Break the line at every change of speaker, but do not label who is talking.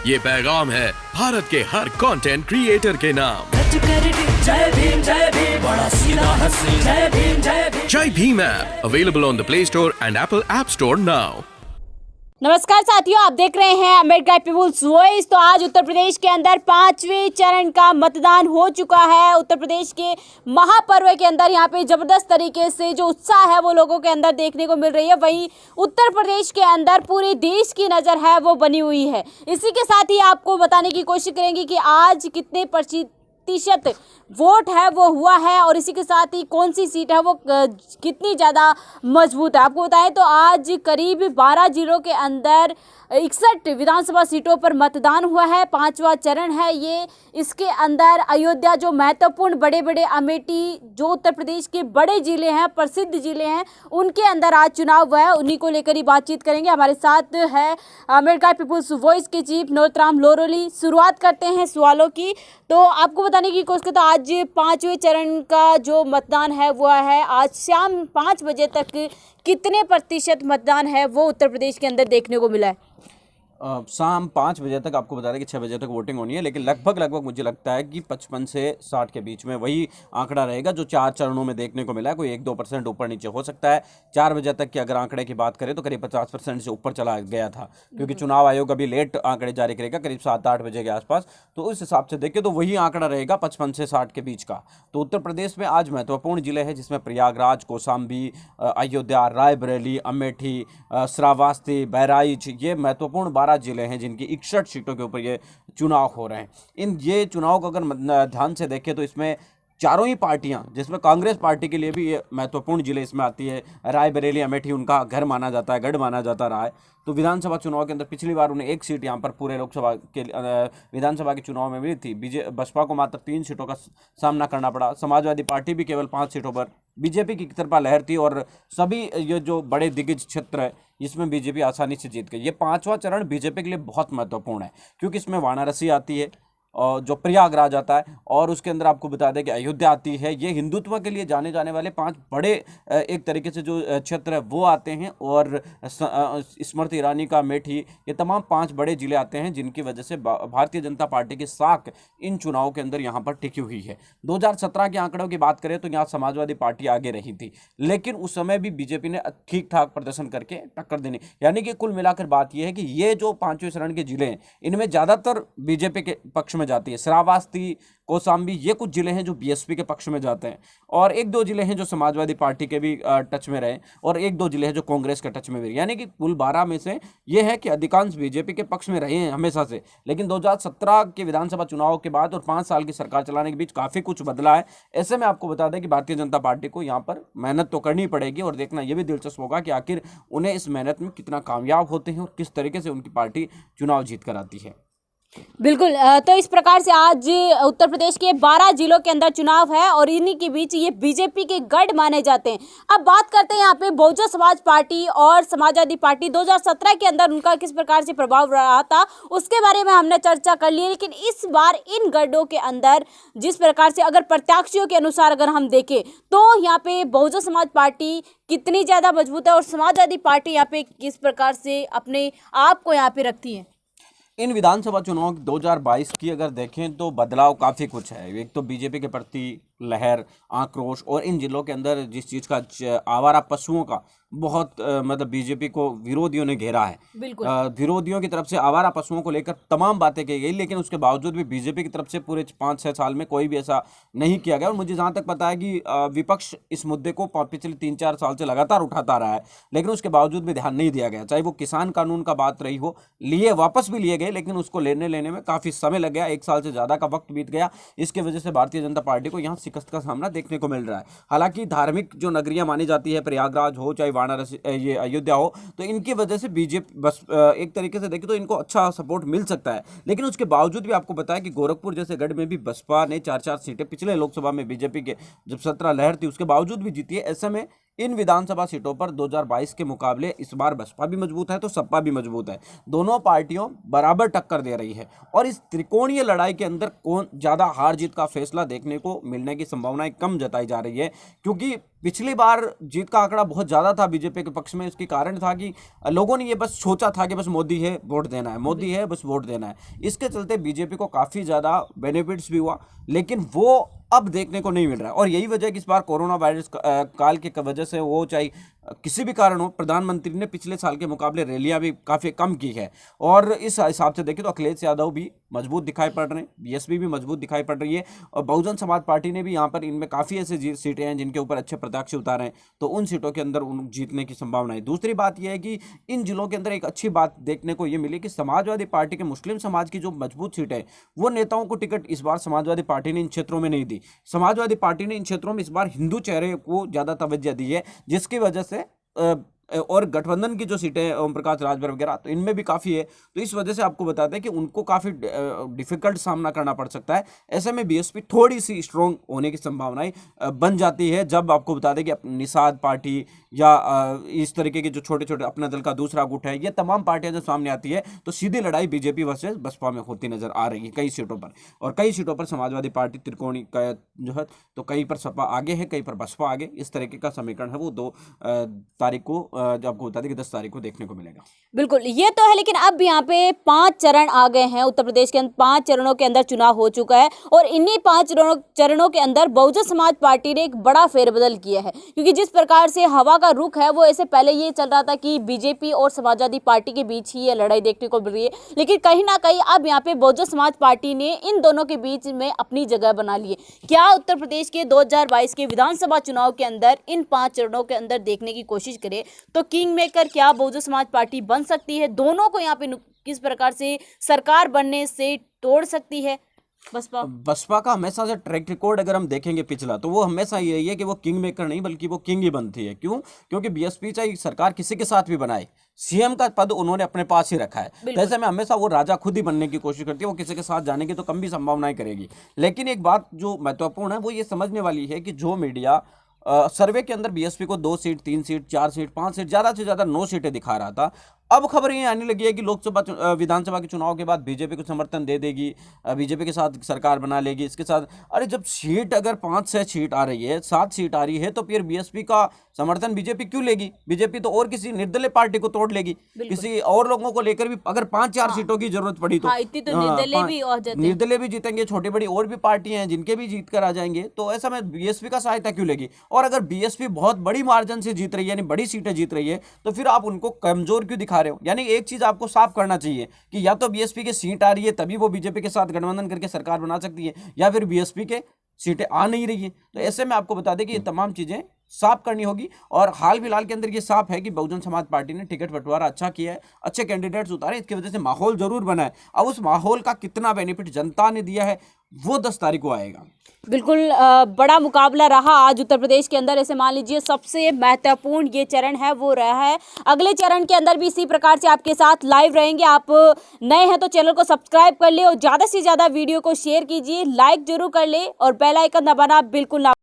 ये पैगाम है भारत के हर कंटेंट क्रिएटर के नाम।
जय भीम बड़ा सीधा हंसी, जय भीम।
जय Bhim app available on the play store and Apple app store now.
नमस्कार साथियों, आप देख रहे हैं अमेरिका पीपुल्स वॉइस। तो आज उत्तर प्रदेश के अंदर 5वें चरण का मतदान हो चुका है। उत्तर प्रदेश के महापर्व के अंदर यहाँ पे जबरदस्त तरीके से जो उत्साह है वो लोगों के अंदर देखने को मिल रही है। वहीं उत्तर प्रदेश के अंदर पूरे देश की नज़र है वो बनी हुई है। इसी के साथ ही आपको बताने की कोशिश करेंगे कि आज कितने प्रतिशत वोट है वो हुआ है और इसी के साथ ही कौन सी सीट है वो कितनी ज़्यादा मजबूत है। आपको बताएं तो आज करीब 12 जिलों के अंदर 61 विधानसभा सीटों पर मतदान हुआ है। 5वां चरण है ये। इसके अंदर अयोध्या जो महत्वपूर्ण बड़े अमेठी जो उत्तर प्रदेश के बड़े ज़िले हैं, प्रसिद्ध ज़िले हैं, उनके अंदर आज चुनाव हुआ है। उन्हीं को लेकर ही बातचीत करेंगे। हमारे साथ है अमेरिका पीपुल्स वॉइस के चीफ नरोत्तम लोरोली। शुरुआत करते हैं सवालों की। तो आपको बताने की कोशिश करता हूं, आज 5वें चरण का जो मतदान है वो है आज शाम 5 बजे तक कितने प्रतिशत मतदान है वो उत्तर प्रदेश के अंदर देखने को मिला है?
शाम 5 बजे तक आपको बता दें कि 6 बजे तक वोटिंग होनी है, लेकिन लगभग मुझे लगता है कि 55 से 60 के बीच में वही आंकड़ा रहेगा जो 4 चरणों में देखने को मिला है। कोई 1-2% ऊपर नीचे हो सकता है। 4 बजे तक की अगर आंकड़े की बात करें तो करीब 50% से ऊपर चला गया था, क्योंकि चुनाव आयोग अभी लेट आंकड़े जारी करेगा करीब 7-8 बजे के आसपास। तो उस हिसाब से देखें तो वही आंकड़ा रहेगा 55 से 60 के बीच का। तो उत्तर प्रदेश में आज महत्वपूर्ण जिले हैं जिसमें प्रयागराज, कौशाम्बी, अयोध्या, रायबरेली, अमेठी, श्रावस्ती, बहराइच, ये महत्वपूर्ण 12 जिले हैं जिनकी 61 सीटों के ऊपर ये चुनाव हो रहे हैं। ये चुनाव को अगर ध्यान से देखें तो इसमें चारों ही पार्टियां, जिसमें कांग्रेस पार्टी के लिए भी ये महत्वपूर्ण जिले इसमें आती है। रायबरेली, अमेठी उनका घर माना जाता है, गढ़ माना जाता रहा है। तो विधानसभा चुनाव के अंदर पिछली बार उन्हें 1 सीट यहाँ पर पूरे लोकसभा के विधानसभा के चुनाव में मिली थी। बसपा को मात्र 3 सीटों का सामना करना पड़ा। समाजवादी पार्टी भी केवल 5 सीटों पर, बीजेपी की तरफा लहर थी और सभी ये जो बड़े दिग्गज क्षेत्र है इसमें बीजेपी आसानी से जीत गई। ये 5वां चरण बीजेपी के लिए बहुत महत्वपूर्ण है क्योंकि इसमें वाराणसी आती है और जो प्रयागराज आता है और उसके अंदर आपको बता दें कि अयोध्या आती है। ये हिंदुत्व के लिए जाने जाने वाले 5 बड़े एक तरीके से जो क्षेत्र है वो आते हैं और स्मृति ईरानी का अमेठी, ये तमाम 5 बड़े जिले आते हैं जिनकी वजह से भारतीय जनता पार्टी की साख इन चुनावों के अंदर यहाँ पर टिकी हुई है। 2017 के आंकड़ों की बात करें तो यहाँ समाजवादी पार्टी आगे रही थी, लेकिन उस समय भी बीजेपी ने ठीक ठाक प्रदर्शन करके टक्कर देनी। यानी कि कुल मिलाकर बात यह है कि ये जो 5वें चरण के जिले हैं इनमें ज़्यादातर बीजेपी के पक्ष में जाती है। श्रावस्ती, कौशाम्बी, ये कुछ जिले हैं जो बीएसपी के पक्ष में जाते हैं और 1-2 जिले हैं जो समाजवादी पार्टी के भी टच में रहे और 1-2 जिले हैं जो कांग्रेस के टच में भी रहे। यानी कि कुल 12 में से ये है कि अधिकांश बीजेपी के पक्ष में रहे हैं हमेशा से। लेकिन 2017 के विधानसभा चुनाव के बाद और 5 साल की सरकार चलाने के बीच काफ़ी कुछ बदला है। ऐसे में आपको बता दें कि भारतीय जनता पार्टी को यहाँ पर मेहनत तो करनी पड़ेगी और देखना ये भी दिलचस्प होगा कि आखिर उन्हें इस मेहनत में कितना कामयाब होते हैं और किस तरीके से उनकी पार्टी चुनाव जीत कर आती है।
बिल्कुल। तो इस प्रकार से आज उत्तर प्रदेश के 12 जिलों के अंदर चुनाव है और इन्हीं के बीच ये बीजेपी के गढ़ माने जाते हैं। अब बात करते हैं यहाँ पे बहुजन समाज पार्टी और समाजवादी पार्टी 2017 के अंदर उनका किस प्रकार से प्रभाव रहा था उसके बारे में हमने चर्चा कर ली। लेकिन इस बार इन गढ़ों के अंदर जिस प्रकार से अगर प्रत्याशियों के अनुसार अगर हम देखें तो यहाँ पे बहुजन समाज पार्टी कितनी ज़्यादा मजबूत है और समाजवादी पार्टी यहाँ पे किस प्रकार से अपने आप को यहाँ पे रखती है?
इन विधानसभा चुनाव 2022 की अगर देखें तो बदलाव काफ़ी कुछ है। एक तो बीजेपी के प्रति लहर, आक्रोश और इन जिलों के अंदर जिस चीज़ का आवारा पशुओं का बहुत मतलब बीजेपी को विरोधियों ने घेरा है। विरोधियों की तरफ से आवारा पशुओं को लेकर तमाम बातें की गई, लेकिन उसके बावजूद भी बीजेपी की तरफ से पूरे 5-6 साल में कोई भी ऐसा नहीं किया गया। और मुझे जहाँ तक पता है कि विपक्ष इस मुद्दे को पिछले 3-4 साल से लगातार उठाता रहा है, लेकिन उसके बावजूद भी ध्यान नहीं दिया गया। चाहे वो किसान कानून का बात रही हो, वापस भी लिए गए, लेकिन उसको लेने में काफ़ी समय लग गया। 1 साल से ज़्यादा का वक्त बीत गया। इसके वजह से भारतीय जनता पार्टी को यहाँ शिकस्त का सामना देखने को मिल रहा है। हालांकि धार्मिक जो नगरियां मानी जाती है, प्रयागराज हो चाहे वाराणसी ये अयोध्या हो, तो इनकी वजह से बीजेपी बस एक तरीके से देखें तो इनको अच्छा सपोर्ट मिल सकता है। लेकिन उसके बावजूद भी आपको पता है कि गोरखपुर जैसे गढ़ में भी बसपा ने 4-4 सीटें पिछले लोकसभा में बीजेपी के जब 17 लहर थी उसके बावजूद भी जीती है। ऐसे में इन विधानसभा सीटों पर 2022 के मुकाबले इस बार बसपा भी मजबूत है तो सपा भी मजबूत है। दोनों पार्टियों बराबर टक्कर दे रही है और इस त्रिकोणीय लड़ाई के अंदर कौन ज़्यादा हार जीत का फैसला देखने को मिलने की संभावनाएं कम जताई जा रही है, क्योंकि पिछली बार जीत का आंकड़ा बहुत ज़्यादा था बीजेपी के पक्ष में। इसके कारण था कि लोगों ने ये बस सोचा था कि बस मोदी है वोट देना है, मोदी है बस वोट देना है। इसके चलते बीजेपी को काफ़ी ज़्यादा बेनिफिट्स भी हुआ, लेकिन वो अब देखने को नहीं मिल रहा है। और यही वजह है कि इस बार कोरोना वायरस काल की वजह से वो चाहे किसी भी कारण हो, प्रधानमंत्री ने पिछले साल के मुकाबले रैलियां भी काफ़ी कम की है। और इस हिसाब से देखें तो अखिलेश यादव भी मजबूत दिखाई पड़ रहे हैं, बीएसपी भी मजबूत दिखाई पड़ रही है, और बहुजन समाज पार्टी ने भी यहाँ पर इनमें काफ़ी ऐसे सीटें हैं जिनके ऊपर अच्छे प्रत्याशी उतारे हैं, तो उन सीटों के अंदर उन जीतने की संभावना है। दूसरी बात यह है कि इन जिलों के अंदर एक अच्छी बात देखने को ये मिली कि समाजवादी पार्टी के मुस्लिम समाज की जो मजबूत सीटें हैं, वो नेताओं को टिकट इस बार समाजवादी पार्टी ने इन क्षेत्रों में नहीं दी। समाजवादी पार्टी ने इन क्षेत्रों में इस बार हिंदू चेहरे को ज़्यादा तवज्जो दी है, जिसकी वजह से और गठबंधन की जो सीटें हैं ओम प्रकाश राजभर वगैरह, तो इनमें भी काफ़ी है। तो इस वजह से आपको बताते हैं कि उनको काफ़ी डिफिकल्ट सामना करना पड़ सकता है। ऐसे में बीएसपी थोड़ी सी स्ट्रॉन्ग होने की संभावनाएं बन जाती है जब आपको बता दें कि निषाद पार्टी या इस तरीके के जो छोटे छोटे अपना दल का दूसरा गुट है, ये तमाम पार्टियां जब सामने आती है तो सीधी लड़ाई बीजेपी वर्सेस बसपा में होती नजर आ रही है कई सीटों पर। और कई सीटों पर समाजवादी पार्टी त्रिकोणी का जो है, तो कहीं पर सपा आगे है, कहीं पर बसपा आगे। इस तरीके का समीकरण है वो 2 तारीख को जो आपको बता दें कि 10 तारीख को देखने को मिलेगा।
बिल्कुल, ये तो है, लेकिन अब यहाँ पे 5 चरण आ गए हैं। उत्तर प्रदेश के अंदर 5 चरणों के अंदर चुनाव हो चुका है, और इन्हीं 5 चरणों के अंदर बहुजन समाज पार्टी ने एक बड़ा फेरबदल किया है। क्योंकि जिस प्रकार से हवा का रुख है, वो ऐसे पहले ये चल रहा था कि बीजेपी और समाजवादी पार्टी के बीच ही ये लड़ाई देखने को मिल रही है, लेकिन कहीं ना कहीं अब यहाँ पे बहुजन समाज पार्टी ने इन दोनों के बीच में अपनी जगह बना ली है। क्या उत्तर प्रदेश के 2022 के विधानसभा चुनाव के अंदर इन 5 चरणों के अंदर देखने की कोशिश करें तो किंग मेकर क्या बहुजन समाज पार्टी बन सकती है? दोनों को यहाँ पे किस प्रकार से सरकार बनने से तोड़ सकती है
बसपा का हमेशा से ट्रैक रिकॉर्ड अगर हम देखेंगे पिछला, तो वो हमेशा यही है कि वो किंग मेकर नहीं बल्कि वो किंग ही बनती है। क्यों? क्योंकि बीएसपी चाहे सरकार किसी के साथ भी बनाए, सीएम का पद उन्होंने अपने पास ही रखा है। तो ऐसे में हमेशा वो राजा खुद ही बनने की कोशिश करती है, वो किसी के साथ जाने की तो कम भी संभावनाएं करेगी। लेकिन एक बात जो महत्वपूर्ण है वो ये समझने वाली है कि जो मीडिया सर्वे के अंदर बीएसपी को 2 सीट, 3 सीट, 4 सीट, 5 सीट, ज़्यादा से ज़्यादा 9 सीटें दिखा रहा था, अब खबर ये आने लगी है कि लोकसभा विधानसभा के चुनाव के बाद बीजेपी को समर्थन दे देगी, बीजेपी के साथ सरकार बना लेगी। इसके साथ अरे जब सीट अगर 5-6 सीट आ रही है, 7 सीट आ रही है, तो फिर बीएसपी का समर्थन बीजेपी क्यों लेगी? बीजेपी तो और किसी निर्दलीय पार्टी को तोड़ लेगी, किसी और लोगों को लेकर भी अगर 5-4 सीटों की जरूरत पड़ी तो निर्दलीय भी जीतेंगे, छोटी बड़ी और भी पार्टियां हैं जिनके भी जीत कर आ जाएंगे। तो ऐसा में बीएसपी का सहायता क्यों लेगी? और अगर बीएसपी बहुत बड़ी मार्जिन से जीत रही है, यानी बड़ी सीटें जीत रही है, तो फिर आप उनको कमजोर क्यों दिखा रहे हो? यानी एक चीज आपको साफ करना चाहिए कि या तो बीएसपी की सीट आ रही है तभी वो बीजेपी के साथ गठबंधन करके सरकार बना सकती है, या फिर बीएसपी के सीटें आ नहीं रही है। तो ऐसे में आपको बता दें कि ये तमाम चीजें साफ करनी होगी। और हाल फिलहाल के अंदर ये साफ है कि बहुजन समाज पार्टी ने टिकट बंटवारा अच्छा किया है, अच्छे कैंडिडेट्स उतारे, इसकी वजह से माहौल जरूर बना है। अब उस माहौल का कितना बेनिफिट जनता ने दिया है वो 10 तारीख को आएगा।
बिल्कुल, बड़ा मुकाबला रहा आज उत्तर प्रदेश के अंदर। ऐसे मान लीजिए सबसे महत्वपूर्ण ये चरण है वो रहा है। अगले चरण के अंदर भी इसी प्रकार से आपके साथ लाइव रहेंगे। आप नए हैं तो चैनल को सब्सक्राइब कर ले और ज़्यादा से ज़्यादा वीडियो को शेयर कीजिए, लाइक जरूर कर ले और बेल आइकन दबाना बिल्कुल ना